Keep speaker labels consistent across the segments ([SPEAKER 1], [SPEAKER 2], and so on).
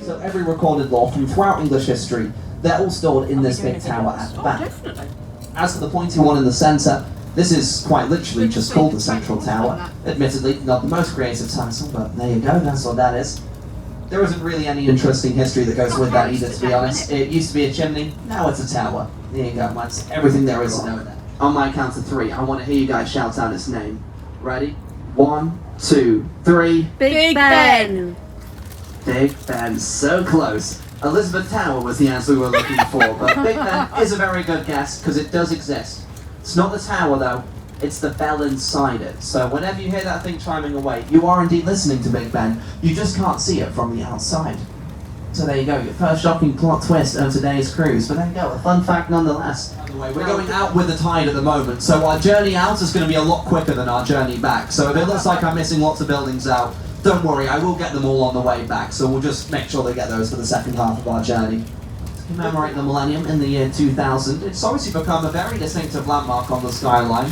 [SPEAKER 1] So every recorded law from throughout English history, they're all stored in this big tower at the back. As for the pointy one in the centre, this is quite literally just called the Central Tower. Admittedly, not the most creative title, but there you go, that's what that is. There isn't really any interesting history that goes with that either, to be honest. It used to be a chimney, now it's a tower. There you go, that's everything there is to know there. On my count of 3, I want to hear you guys shout out its name. Ready? 1, 2, 3.
[SPEAKER 2] Big Ben!
[SPEAKER 1] Big Ben, so close. Elizabeth Tower was the answer we were looking for, but Big Ben is a very good guess because it does exist. It's not the tower though, it's the bell inside it. So whenever you hear that thing chiming away, you are indeed listening to Big Ben. You just can't see it from the outside. So there you go, your first shocking plot twist of today's cruise. But there you go, a fun fact nonetheless. By the way, we're going out with the tide at the moment, so our journey out is going to be a lot quicker than our journey back. So if it looks like I'm missing lots of buildings out, don't worry, I will get them all on the way back, so we'll just make sure they get those for the second half of our journey. To commemorate the millennium in the year 2000, it's obviously become a very distinctive landmark on the skyline,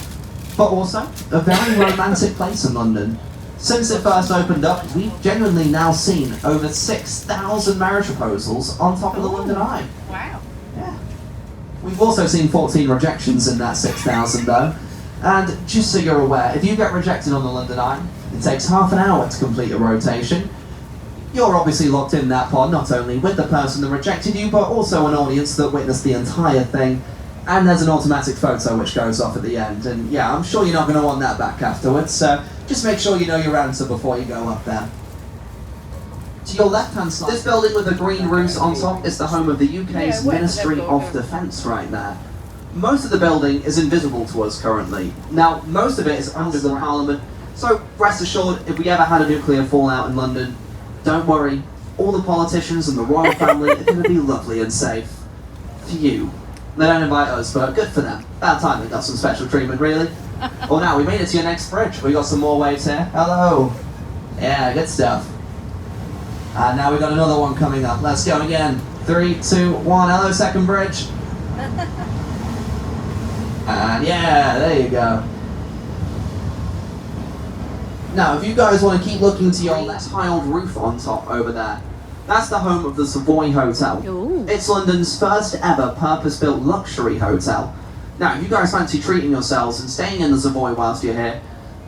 [SPEAKER 1] but also a very romantic place in London. Since it first opened up, we've genuinely now seen over 6,000 marriage proposals on top of the London Eye.
[SPEAKER 2] Wow.
[SPEAKER 1] Yeah. We've also seen 14 rejections in that 6,000 though. And just so you're aware, if you get rejected on the London Eye, it takes half an hour to complete a rotation. You're obviously locked in that pod, not only with the person that rejected you, but also an audience that witnessed the entire thing. And there's an automatic photo which goes off at the end. And yeah, I'm sure you're not going to want that back afterwards, so just make sure you know your answer before you go up there. To your left-hand side, this building with a green roof on top is the home of the UK's Ministry of Defence right there. Most of the building is invisible to us currently. Now, most of it is under the Parliament, so rest assured, if we ever had a nuclear fallout in London, don't worry, all the politicians and the royal family are going to be lovely and safe. For you. They don't invite us, but good for them. About time they got some special treatment, really. Well, now, we made it to your next bridge. We got some more waves here. Hello. Yeah, good stuff. And now we got another one coming up. Let's go again. 3, 2, 1. Hello, second bridge. And yeah, there you go. Now, if you guys want to keep looking to your tiled roof on top over there, that's the home of the Savoy Hotel.
[SPEAKER 2] Ooh.
[SPEAKER 1] It's London's first ever purpose-built luxury hotel. Now, if you guys fancy treating yourselves and staying in the Savoy whilst you're here,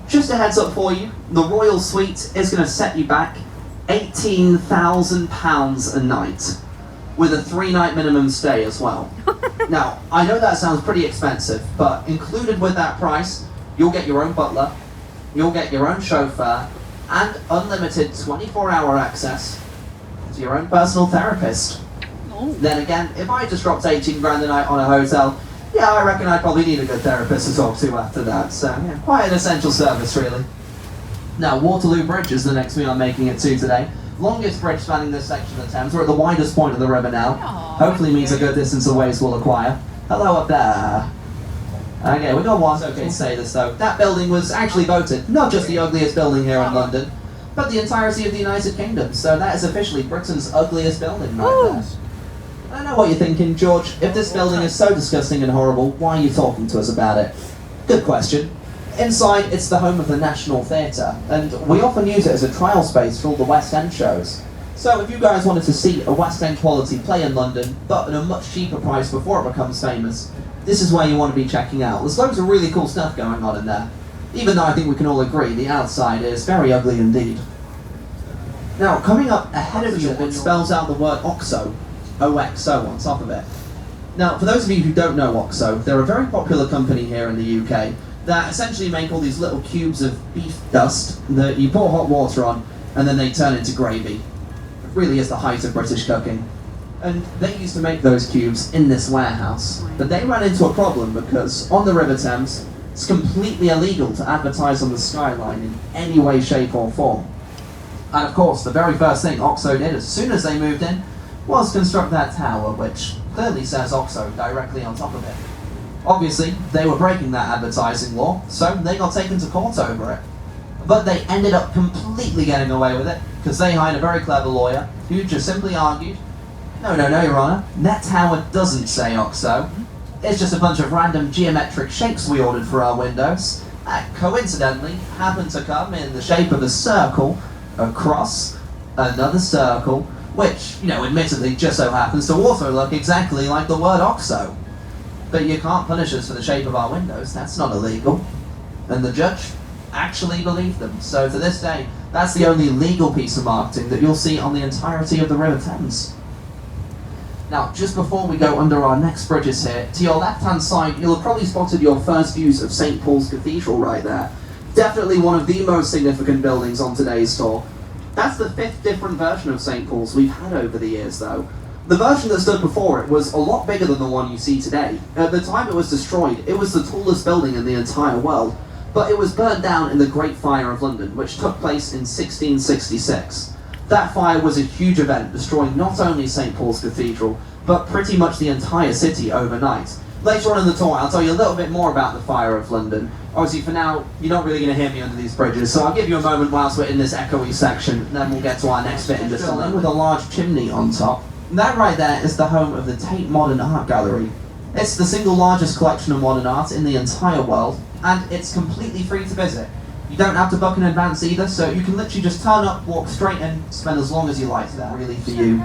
[SPEAKER 1] just a heads up for you, the Royal Suite is going to set you back £18,000 a night, with a 3-night minimum stay as well. Now, I know that sounds pretty expensive, but included with that price, you'll get your own butler, you'll get your own chauffeur, and unlimited 24-hour access to your own personal therapist.
[SPEAKER 2] Oh.
[SPEAKER 1] Then again, if I just dropped 18 grand a night on a hotel, yeah, I reckon I'd probably need a good therapist to talk to after that. So, yeah, quite an essential service, really. Now, Waterloo Bridge is the next we are making it to today. Longest bridge spanning this section of the Thames. We're at the widest point of the river now.
[SPEAKER 2] Aww.
[SPEAKER 1] Hopefully means a good distance of waves will acquire. Hello up there. Okay, we got one. Okay to say this though. That building was actually voted not just the ugliest building here in London, but the entirety of the United Kingdom. So that is officially Britain's ugliest building right there. I know what you're thinking, George. If this building is so disgusting and horrible, why are you talking to us about it? Good question. Inside, it's the home of the National Theatre, and we often use it as a trial space for all the West End shows. So if you guys wanted to see a West End quality play in London, but at a much cheaper price before it becomes famous, this is where you want to be checking out. There's loads of really cool stuff going on in there. Even though I think we can all agree the outside is very ugly indeed. Now, coming up ahead of you, it spells out the word OXO, O-X-O on top of it. Now, for those of you who don't know OXO, they're a very popular company here in the UK that essentially make all these little cubes of beef dust that you pour hot water on, and then they turn into gravy. It really is the height of British cooking. And they used to make those cubes in this warehouse, but they ran into a problem because on the River Thames, it's completely illegal to advertise on the skyline in any way, shape or form. And of course, the very first thing OXO did as soon as they moved in was construct that tower, which clearly says OXO directly on top of it. Obviously, they were breaking that advertising law, so they got taken to court over it. But they ended up completely getting away with it, because they hired a very clever lawyer who just simply argued, no, Your Honour, that tower doesn't say OXO. It's just a bunch of random geometric shapes we ordered for our windows that coincidentally happen to come in the shape of a circle, across, another circle, which, you know, admittedly just so happens to also look exactly like the word OXO. But you can't punish us for the shape of our windows, that's not illegal. And the judge actually believed them. So to this day, that's the only legal piece of marketing that you'll see on the entirety of the River Thames. Now, just before we go under our next bridges here, to your left-hand side, you'll have probably spotted your first views of St. Paul's Cathedral right there. Definitely one of the most significant buildings on today's tour. That's the 5th different version of St. Paul's we've had over the years, though. The version that stood before it was a lot bigger than the one you see today. At the time it was destroyed, it was the tallest building in the entire world, but it was burned down in the Great Fire of London, which took place in 1666. That fire was a huge event, destroying not only St. Paul's Cathedral, but pretty much the entire city overnight. Later on in the tour, I'll tell you a little bit more about the Fire of London. Obviously, for now, you're not really going to hear me under these bridges, so I'll give you a moment whilst we're in this echoey section, and then we'll get to our next bit in just a minute with a large chimney on top. And that right there is the home of the Tate Modern Art Gallery. It's the single largest collection of modern art in the entire world, and it's completely free to visit. You don't have to book in advance either, so you can literally just turn up, walk straight in, spend as long as you like there. Really for you.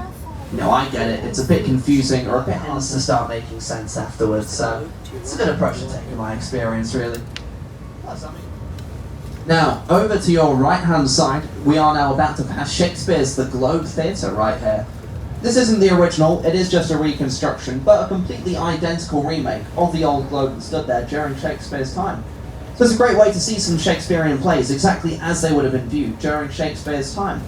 [SPEAKER 1] You know, I get it, it's a bit confusing or a bit hard to start making sense afterwards, so it's a good approach to take in my experience, really. Now, over to your right-hand side, we are now about to pass Shakespeare's The Globe Theatre right here. This isn't the original, it is just a reconstruction, but a completely identical remake of the old Globe that stood there during Shakespeare's time. So it's a great way to see some Shakespearean plays exactly as they would have been viewed during Shakespeare's time.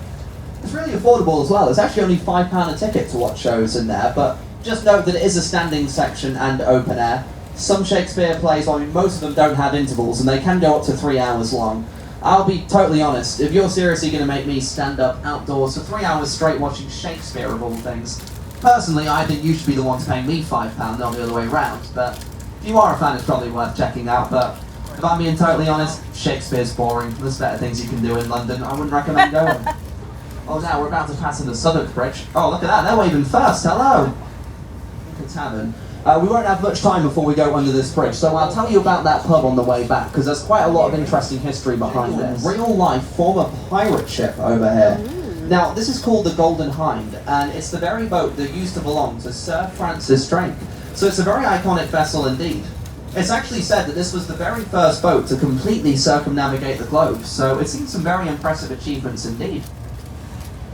[SPEAKER 1] It's really affordable as well. It's actually only £5 a ticket to watch shows in there, but just note that it is a standing section and open air. Some Shakespeare plays, I mean, most of them don't have intervals, and they can go up to 3 hours long. I'll be totally honest, if you're seriously going to make me stand up outdoors for 3 hours straight watching Shakespeare of all things, personally I think you should be the one to pay me £5, not the other way round, but if you are a fan it's probably worth checking out, but if I'm being totally honest, Shakespeare's boring. There's better things you can do in London, I wouldn't recommend going. Oh, now we're about to pass into Southwark Bridge. Oh, look at that, they're waving first, hello! Look at Tavern. We won't have much time before we go under this bridge, so I'll tell you about that pub on the way back, because there's quite a lot of interesting history behind this. Real-life former pirate ship over here. Now, this is called the Golden Hind, and it's the very boat that used to belong to Sir Francis Drake. So it's a very iconic vessel indeed. It's actually said that this was the very first boat to completely circumnavigate the globe, so it's seen some very impressive achievements indeed.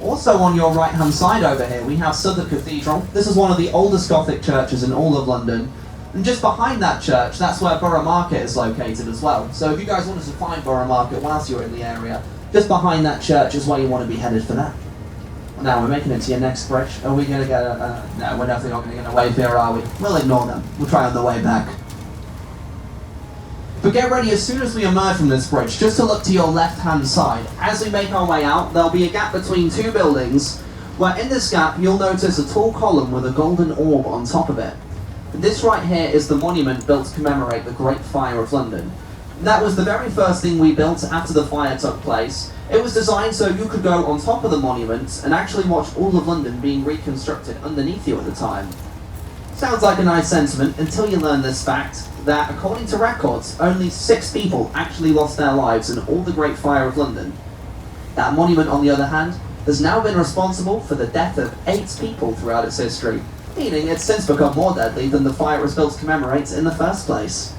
[SPEAKER 1] Also on your right-hand side over here, we have Southwark Cathedral. This is one of the oldest Gothic churches in all of London. And just behind that church, that's where Borough Market is located as well. So if you guys wanted to find Borough Market whilst you're in the area, just behind that church is where you want to be headed for that. Now we're making it to your next bridge. Are we going to get a... no, we're definitely not going to get a wave here, are we? We'll ignore them. We'll try on the way back. But get ready as soon as we emerge from this bridge, just to look to your left-hand side. As we make our way out, there'll be a gap between two buildings, where in this gap you'll notice a tall column with a golden orb on top of it. And this right here is the monument built to commemorate the Great Fire of London. And that was the very first thing we built after the fire took place. It was designed so you could go on top of the monument and actually watch all of London being reconstructed underneath you at the time. Sounds like a nice sentiment until you learn this fact, that according to records, only 6 people actually lost their lives in all the Great Fire of London. That monument, on the other hand, has now been responsible for the death of 8 people throughout its history, meaning it's since become more deadly than the fire it was built to commemorate in the first place.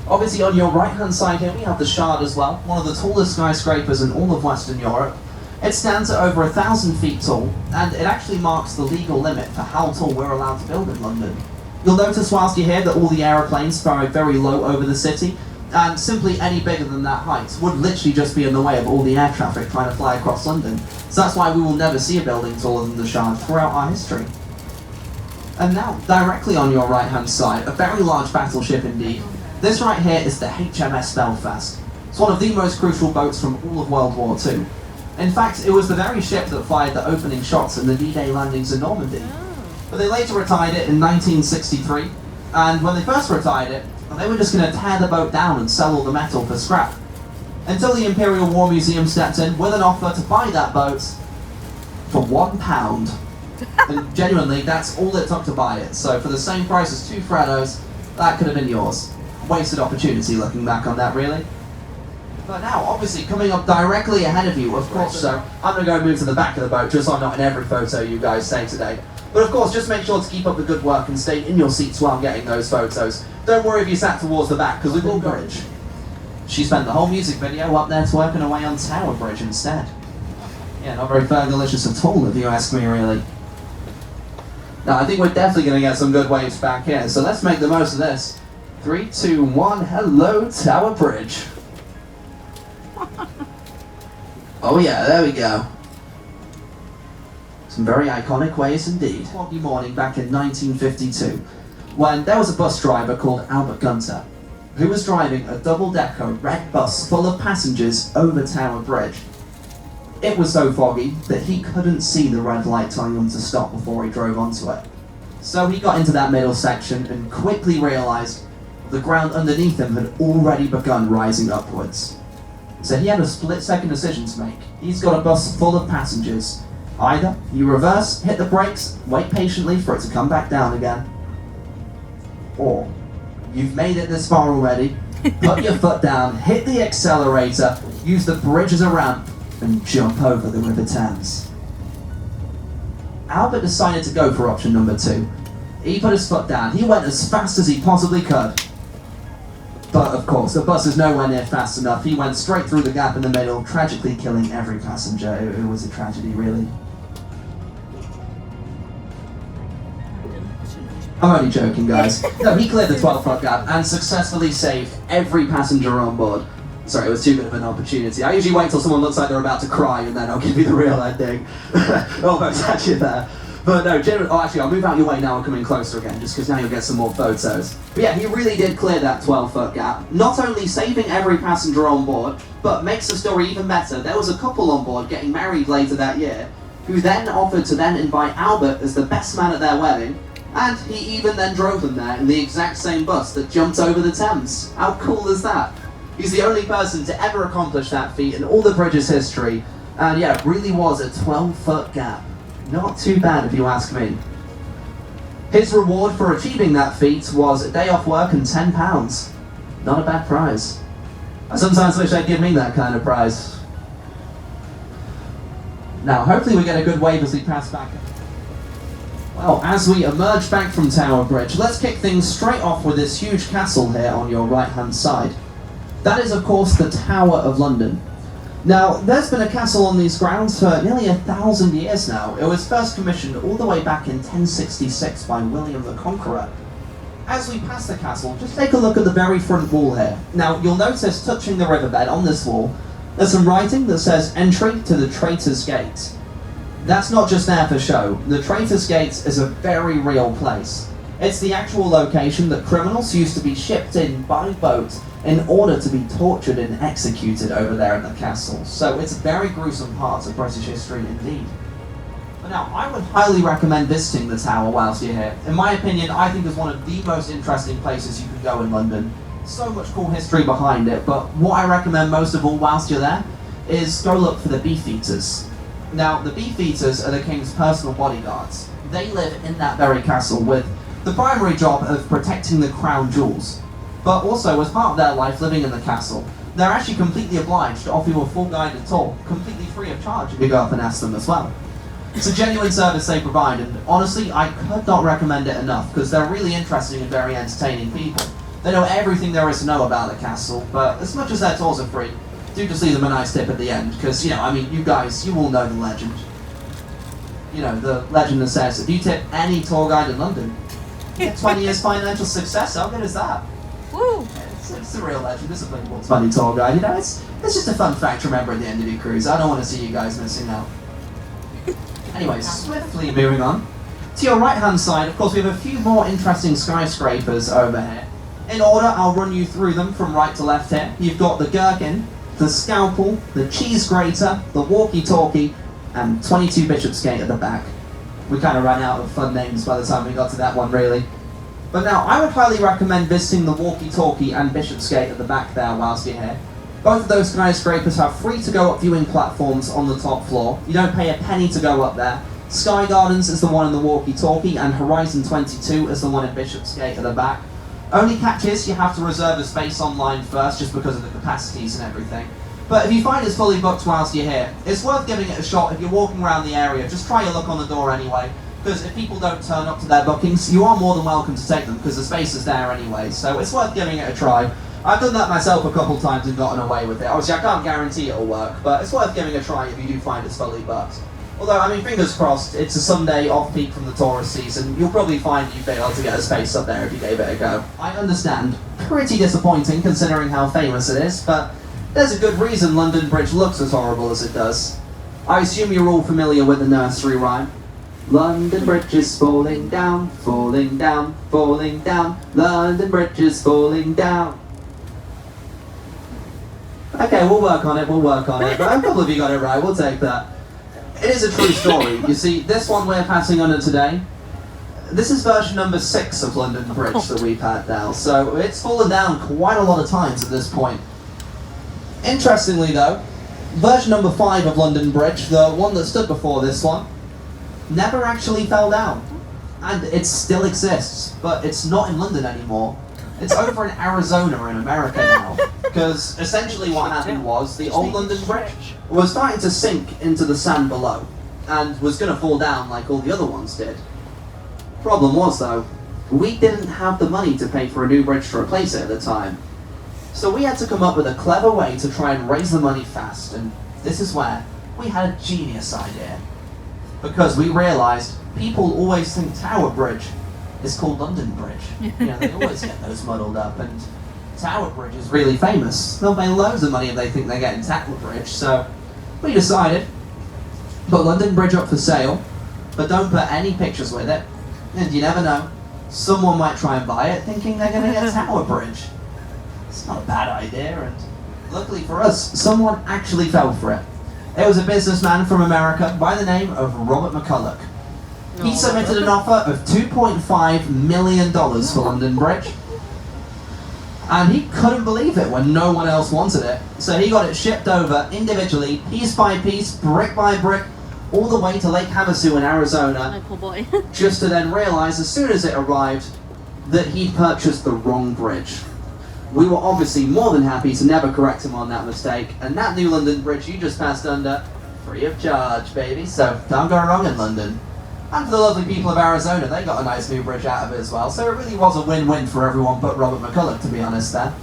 [SPEAKER 1] Obviously on your right hand side here we have the Shard as well, one of the tallest skyscrapers in all of Western Europe. It stands at over 1,000 feet tall, and it actually marks the legal limit for how tall we're allowed to build in London. You'll notice whilst you're here that all the aeroplanes fly very low over the city, and simply any bigger than that height would literally just be in the way of all the air traffic trying to fly across London. So that's why we will never see a building taller than the Shard throughout our history. And now, directly on your right hand side, a very large battleship indeed. This right here is the HMS Belfast. It's one of the most crucial boats from all of World War II. In fact, it was the very ship that fired the opening shots in the D-Day landings in Normandy. But they later retired it in 1963, and when they first retired it, they were just going to tear the boat down and sell all the metal for scrap. Until the Imperial War Museum stepped in with an offer to buy that boat for £1. And genuinely, that's all it took to buy it. So for the same price as 2 Freddos, that could have been yours. Wasted opportunity looking back on that, really. But now, obviously, coming up directly ahead of you, of course, so I'm going to go move to the back of the boat, just so I'm not in every photo you guys take today. But of course, just make sure to keep up the good work and stay in your seats while getting those photos. Don't worry if you sat towards the back, because we will bridge. She spent the whole music video up there twerking away on Tower Bridge instead. Yeah, not very Fergalicious at all, if you ask me, really. Now, I think we're definitely going to get some good waves back here, so let's make the most of this. 3, 2, 1, hello, Tower Bridge. Oh yeah, there we go. Some very iconic waves indeed. Foggy morning back in 1952, when there was a bus driver called Albert Gunter, who was driving a double-decker red bus full of passengers over Tower Bridge. It was so foggy that he couldn't see the red light telling him to stop before he drove onto it. So he got into that middle section and quickly realised the ground underneath him had already begun rising upwards. So he had a split-second decision to make. He's got a bus full of passengers. Either you reverse, hit the brakes, wait patiently for it to come back down again, or you've made it this far already, put your foot down, hit the accelerator, use the bridge as a ramp, and jump over the River Thames. Albert decided to go for option number 2. He put his foot down. He went as fast as he possibly could. But of course, the bus is nowhere near fast enough. He went straight through the gap in the middle, tragically killing every passenger. It was a tragedy, really. I'm only joking, guys. No, he cleared the 12-foot gap and successfully saved every passenger on board. Sorry, it was too good of an opportunity. I usually wait till someone looks like they're about to cry and then I'll give you the real ending. Almost had you there. But no, generally, actually, I'll move out your way now and come in closer again, just because now you'll get some more photos. But yeah, he really did clear that 12-foot gap, not only saving every passenger on board, but makes the story even better. There was a couple on board getting married later that year, who then offered to then invite Albert as the best man at their wedding, and he even then drove them there in the exact same bus that jumped over the Thames. How cool is that? He's the only person to ever accomplish that feat in all the bridge's history, and yeah, it really was a 12-foot gap. Not too bad if you ask me. His reward for achieving that feat was a day off work and £10. Not a bad prize. I sometimes wish they'd give me that kind of prize. Now, hopefully we get a good wave as we pass back. Well, as we emerge back from Tower Bridge, let's kick things straight off with this huge castle here on your right-hand side. That is, of course, the Tower of London. Now, there's been a castle on these grounds for nearly 1,000 years now. It was first commissioned all the way back in 1066 by William the Conqueror. As we pass the castle, just take a look at the very front wall here. Now, you'll notice touching the riverbed on this wall, there's some writing that says, "Entry to the Traitor's Gate." That's not just there for show. The Traitor's Gate is a very real place. It's the actual location that criminals used to be shipped in by boat in order to be tortured and executed over there in the castle. So it's a very gruesome part of British history indeed. But now, I would highly recommend visiting the tower whilst you're here. In my opinion, I think it's one of the most interesting places you can go in London. So much cool history behind it, but what I recommend most of all whilst you're there is go look for the Beefeaters. Now, the Beefeaters are the king's personal bodyguards. They live in that very castle with the primary job of protecting the crown jewels, but also as part of their life living in the castle, they're actually completely obliged to offer you a full guided tour, completely free of charge if you go up and ask them as well. It's a genuine service they provide, and honestly, I could not recommend it enough, because they're really interesting and very entertaining people. They know everything there is to know about the castle, but as much as their tours are free, do just leave them a nice tip at the end, because, you know, I mean, you guys, you all know the legend. You know, the legend that says, if you tip any tour guide in London, you get 20 years financial success. How good is that?
[SPEAKER 2] Woo!
[SPEAKER 1] It's a real legend. It's a funny tour guide. You know, it's just a fun fact to remember at the end of your cruise. I don't want to see you guys missing out. Anyway, swiftly moving on. To your right-hand side, of course, we have a few more interesting skyscrapers over here. In order, I'll run you through them from right to left here. You've got the Gherkin, the Scalpel, the Cheese Grater, the Walkie-Talkie, and 22 Bishopsgate at the back. We kind of ran out of fun names by the time we got to that one, really. But now, I would highly recommend visiting the Walkie-Talkie and Bishopsgate at the back there whilst you're here. Both of those skyscrapers have free-to-go-up viewing platforms on the top floor. You don't pay a penny to go up there. Sky Gardens is the one in the Walkie-Talkie, and Horizon 22 is the one in Bishopsgate at the back. Only catch is you have to reserve a space online first, just because of the capacities and everything. But if you find it's fully booked whilst you're here, it's worth giving it a shot. If you're walking around the area, just try your luck on the door anyway, because if people don't turn up to their bookings, you are more than welcome to take them, because the space is there anyway, so it's worth giving it a try. I've done that myself a couple times and gotten away with it. Obviously, I can't guarantee it'll work, but it's worth giving a try if you do find it's fully booked. Although, I mean, fingers crossed, it's a Sunday off-peak from the tourist season. You'll probably find you'd be able to get a space up there if you gave it a go. I understand. Pretty disappointing considering how famous it is, but there's a good reason London Bridge looks as horrible as it does. I assume you're all familiar with the nursery rhyme. London Bridge is falling down, falling down, falling down. London Bridge is falling down. Okay, we'll work on it, But a couple of you got it right, we'll take that. It is a true story. You see, this one we're passing under today, this is version number 6 of London Bridge that we've had now, so it's fallen down quite a lot of times at this point. Interestingly though, version number 5 of London Bridge, the one that stood before this one, never actually fell down. And it still exists, but it's not in London anymore. It's over in Arizona in America now. Because essentially what happened was the old London Bridge was starting to sink into the sand below and was going to fall down like all the other ones did. Problem was though, we didn't have the money to pay for a new bridge to replace it at the time. So we had to come up with a clever way to try and raise the money fast, and this is where we had a genius idea. Because we realised people always think Tower Bridge is called London Bridge. You know, they always get those muddled up, and Tower Bridge is really famous. They'll pay loads of money if they think they're getting Tower Bridge, so we decided, put London Bridge up for sale, but don't put any pictures with it, and you never know, someone might try and buy it thinking they're going to get Tower Bridge. It's not a bad idea, and luckily for us, someone actually fell for it. It was a businessman from America by the name of Robert McCulloch. He submitted an offer of $2.5 million for London Bridge. And he couldn't believe it when no one else wanted it. So he got it shipped over individually, piece by piece, brick by brick, all the way to Lake Havasu in Arizona.
[SPEAKER 2] My poor boy.
[SPEAKER 1] Just to then realize as soon as it arrived that he'd purchased the wrong bridge. We were obviously more than happy to never correct him on that mistake, and that new London Bridge you just passed under, free of charge, baby, so don't go wrong in London. And for the lovely people of Arizona, they got a nice new bridge out of it as well, so it really was a win-win for everyone but Robert McCulloch, to be honest there.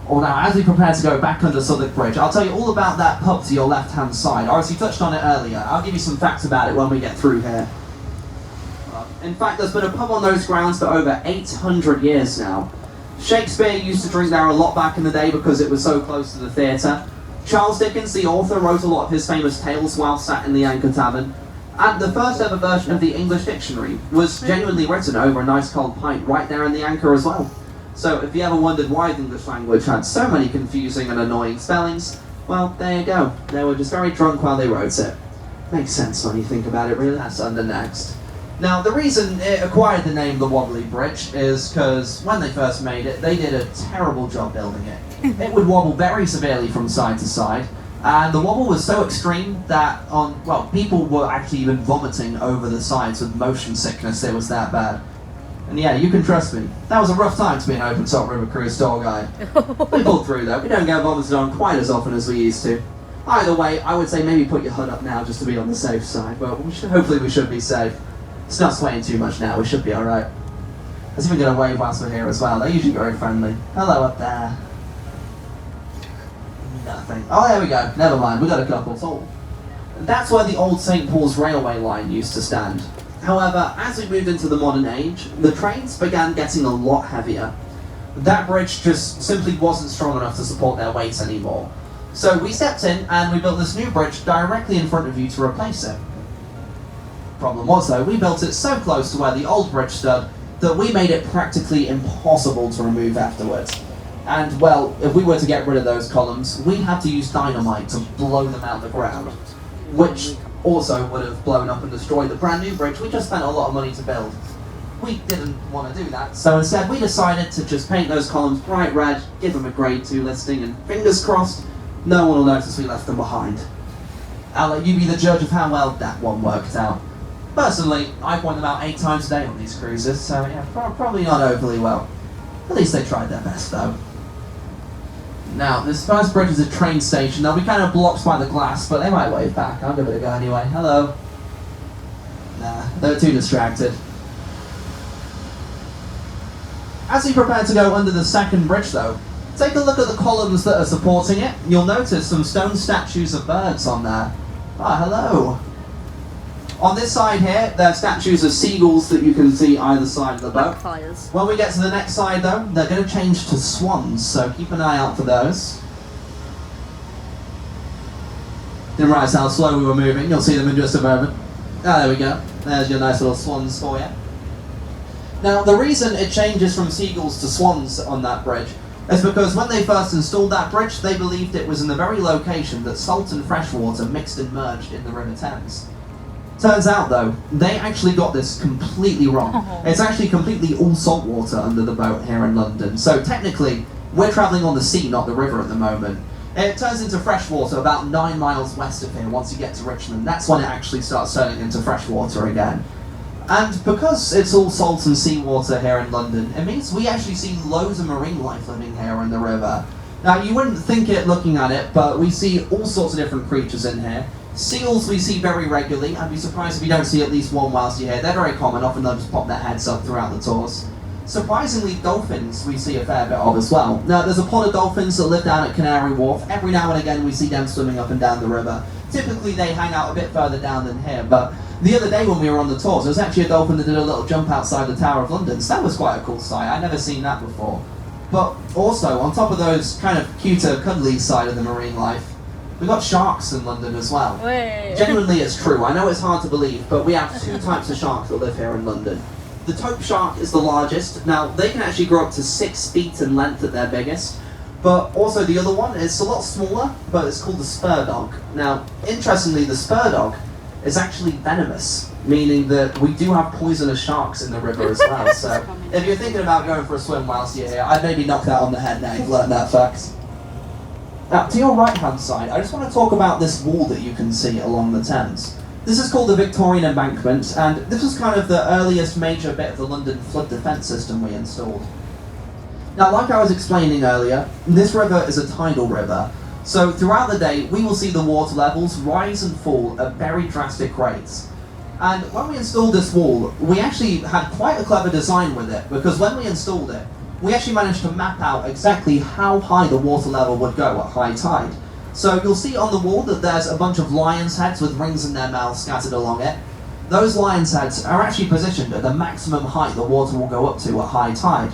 [SPEAKER 1] Well now, as we prepare to go back under Southwark Bridge, I'll tell you all about that pub to your left-hand side. I already touched on it earlier. I'll give you some facts about it when we get through here. In fact, there's been a pub on those grounds for over 800 years now. Shakespeare used to drink there a lot back in the day because it was so close to the theatre. Charles Dickens, the author, wrote a lot of his famous tales while sat in the Anchor Tavern. And the first ever version of the English dictionary was genuinely written over a nice cold pint right there in the Anchor as well. So if you ever wondered why the English language had so many confusing and annoying spellings, well, there you go. They were just very drunk while they wrote it. Makes sense when you think about it, really. That's under next. Now, the reason it acquired the name the Wobbly Bridge is because when they first made it, they did a terrible job building it. It would wobble very severely from side to side, and the wobble was so extreme that people were actually even vomiting over the sides with motion sickness. It was that bad. And yeah, you can trust me, that was a rough time to be an open top river cruise tour guide. We pulled through though. We don't get vomited on quite as often as we used to. Either way, I would say maybe put your hood up now just to be on the safe side, but hopefully we should be safe. It's not swaying too much now, we should be alright. Let's even get a wave whilst we're here as well. They're usually very friendly. Hello up there. Nothing. Oh, there we go. Never mind, we got a couple. So, that's where the old St. Paul's railway line used to stand. However, as we moved into the modern age, the trains began getting a lot heavier. That bridge just simply wasn't strong enough to support their weight anymore. So we stepped in and we built this new bridge directly in front of you to replace it. Problem was though, we built it so close to where the old bridge stood that we made it practically impossible to remove afterwards. And well, if we were to get rid of those columns, we'd have to use dynamite to blow them out of the ground, which also would have blown up and destroyed the brand new bridge we just spent a lot of money to build. We didn't want to do that, so instead we decided to just paint those columns bright red, give them a grade 2 listing, and fingers crossed, no one will notice we left them behind. I'll let you be the judge of how well that one worked out. Personally, I point them out 8 times a day on these cruises, so yeah, probably not overly well. At least they tried their best though. Now, this first bridge is a train station. They'll be kind of blocked by the glass, but they might wave back. I'll give it a go anyway. Hello. Nah, they're too distracted. As we prepare to go under the second bridge though, take a look at the columns that are supporting it. You'll notice some stone statues of birds on there. Ah, hello. On this side here, there are statues of seagulls that you can see either side of the boat.
[SPEAKER 2] Blackfires.
[SPEAKER 1] When we get to the next side though, they're going to change to swans, so keep an eye out for those. Didn't realise how slow we were moving, you'll see them in just a moment. Ah, there we go. There's your nice little swans for you. Now, the reason it changes from seagulls to swans on that bridge is because when they first installed that bridge, they believed it was in the very location that salt and fresh water mixed and merged in the River Thames. Turns out though, they actually got this completely wrong. It's actually completely all salt water under the boat here in London. So technically, we're travelling on the sea, not the river at the moment. It turns into fresh water about 9 miles west of here once you get to Richmond. That's when it actually starts turning into fresh water again. And because it's all salt and seawater here in London, it means we actually see loads of marine life living here in the river. Now, you wouldn't think it looking at it, but we see all sorts of different creatures in here. Seals we see very regularly. I'd be surprised if you don't see at least one whilst you're here. They're very common, often they'll just pop their heads up throughout the tours. Surprisingly, dolphins we see a fair bit of as well. Now, there's a pod of dolphins that live down at Canary Wharf. Every now and again we see them swimming up and down the river. Typically they hang out a bit further down than here, but the other day when we were on the tours, there was actually a dolphin that did a little jump outside the Tower of London, so that was quite a cool sight. I'd never seen that before. But also, on top of those kind of cuter, cuddly side of the marine life, we've got sharks in London as well.
[SPEAKER 2] Wait.
[SPEAKER 1] Genuinely, it's true. I know it's hard to believe, but we have 2 types of sharks that live here in London. The taupe shark is the largest. Now, they can actually grow up to 6 feet in length at their biggest. But also the other one is a lot smaller, but it's called the spur dog. Now, interestingly, the spur dog is actually venomous, meaning that we do have poisonous sharks in the river as well. So if you're thinking about going for a swim whilst you're here, I'd maybe knock that on the head now you've learned that fact. Now, to your right-hand side, I just want to talk about this wall that you can see along the Thames. This is called the Victorian Embankment, and this was kind of the earliest major bit of the London flood defence system we installed. Now, like I was explaining earlier, this river is a tidal river, so throughout the day we will see the water levels rise and fall at very drastic rates. And when we installed this wall, we actually had quite a clever design with it, because when we installed it, we actually managed to map out exactly how high the water level would go at high tide. So you'll see on the wall that there's a bunch of lions' heads with rings in their mouths scattered along it. Those lions' heads are actually positioned at the maximum height the water will go up to at high tide.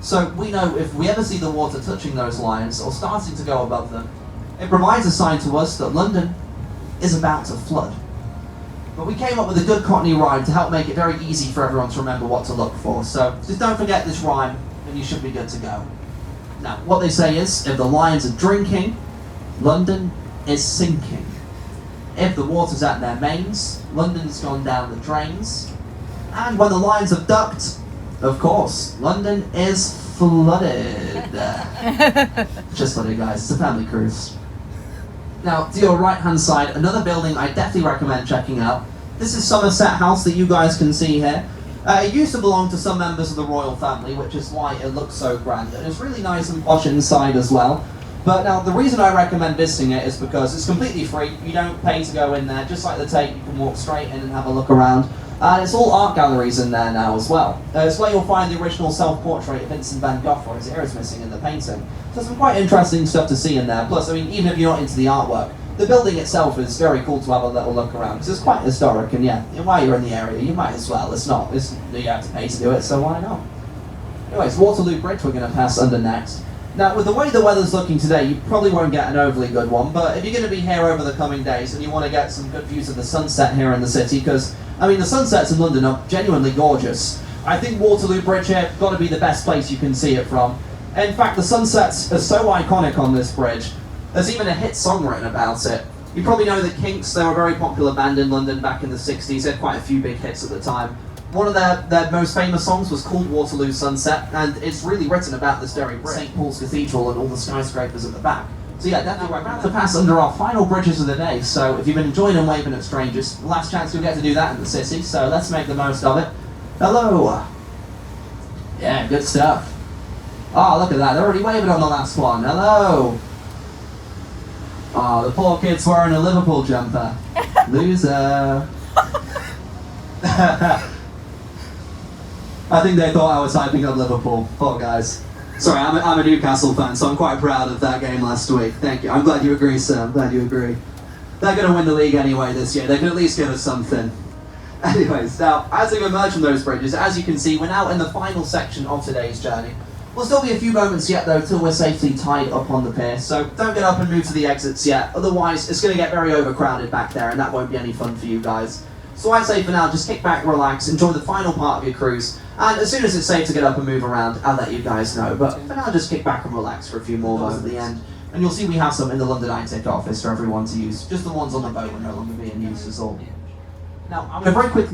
[SPEAKER 1] So we know if we ever see the water touching those lions or starting to go above them, it provides a sign to us that London is about to flood. But we came up with a good Cockney rhyme to help make it very easy for everyone to remember what to look for. So just don't forget this rhyme and you should be good to go. Now, what they say is, if the lions are drinking, London is sinking. If the water's at their mains, London's gone down the drains. And when the lions have ducked, of course, London is flooded. Just flooded, guys. It's a family cruise. Now, to your right-hand side, another building I definitely recommend checking out. This is Somerset House that you guys can see here. It used to belong to some members of the royal family, which is why it looks so grand. And it's really nice and posh inside as well. But now, the reason I recommend visiting it is because it's completely free. You don't pay to go in there. Just like the Tate, you can walk straight in and have a look around. And it's all art galleries in there now as well. It's where you'll find the original self-portrait of Vincent van Gogh, where his ear is missing in the painting. So some quite interesting stuff to see in there. Plus, I mean, even if you're not into the artwork, the building itself is very cool to have a little look around, because it's quite historic, and yeah, while you're in the area, you might as well. You have to pay to do it, so why not? Anyways, Waterloo Bridge we're going to pass under next. Now, with the way the weather's looking today, you probably won't get an overly good one, but if you're going to be here over the coming days and you want to get some good views of the sunset here in the city, because, I mean, the sunsets in London are genuinely gorgeous. I think Waterloo Bridge here got to be the best place you can see it from. In fact, the sunsets are so iconic on this bridge, there's even a hit song written about it. You probably know the Kinks. They were a very popular band in London back in the 60s. They had quite a few big hits at the time. One of their most famous songs was called Waterloo Sunset, and it's really written about this very bridge, St. Paul's Cathedral and all the skyscrapers at the back. So yeah, definitely we're about to pass under our final bridges of the day, so if you've been enjoying and waving at strangers, last chance you'll get to do that in the city, so let's make the most of it. Hello! Yeah, good stuff. Oh, look at that. They're already waving on the last one. Hello. Oh, the poor kid's wearing a Liverpool jumper. Loser. I think they thought I was hyping up Liverpool. Poor guys. Sorry, I'm a Newcastle fan, so I'm quite proud of that game last week. Thank you. I'm glad you agree, sir. I'm glad you agree. They're going to win the league anyway this year. They can at least give us something. Anyways, now, as we emerge from those bridges, as you can see, we're now in the final section of today's journey. Will still be a few moments yet, though, till we're safely tied up on the pier, so don't get up and move to the exits yet. Otherwise, it's going to get very overcrowded back there, and that won't be any fun for you guys. So I'd say for now, just kick back, relax, enjoy the final part of your cruise, and as soon as it's safe to get up and move around, I'll let you guys know. But for now, just kick back and relax for a few more moments at the end. And you'll see we have some in the London Eye ticket office for everyone to use. Just the ones on the boat are no longer being used as all. Now, I'm going to very quickly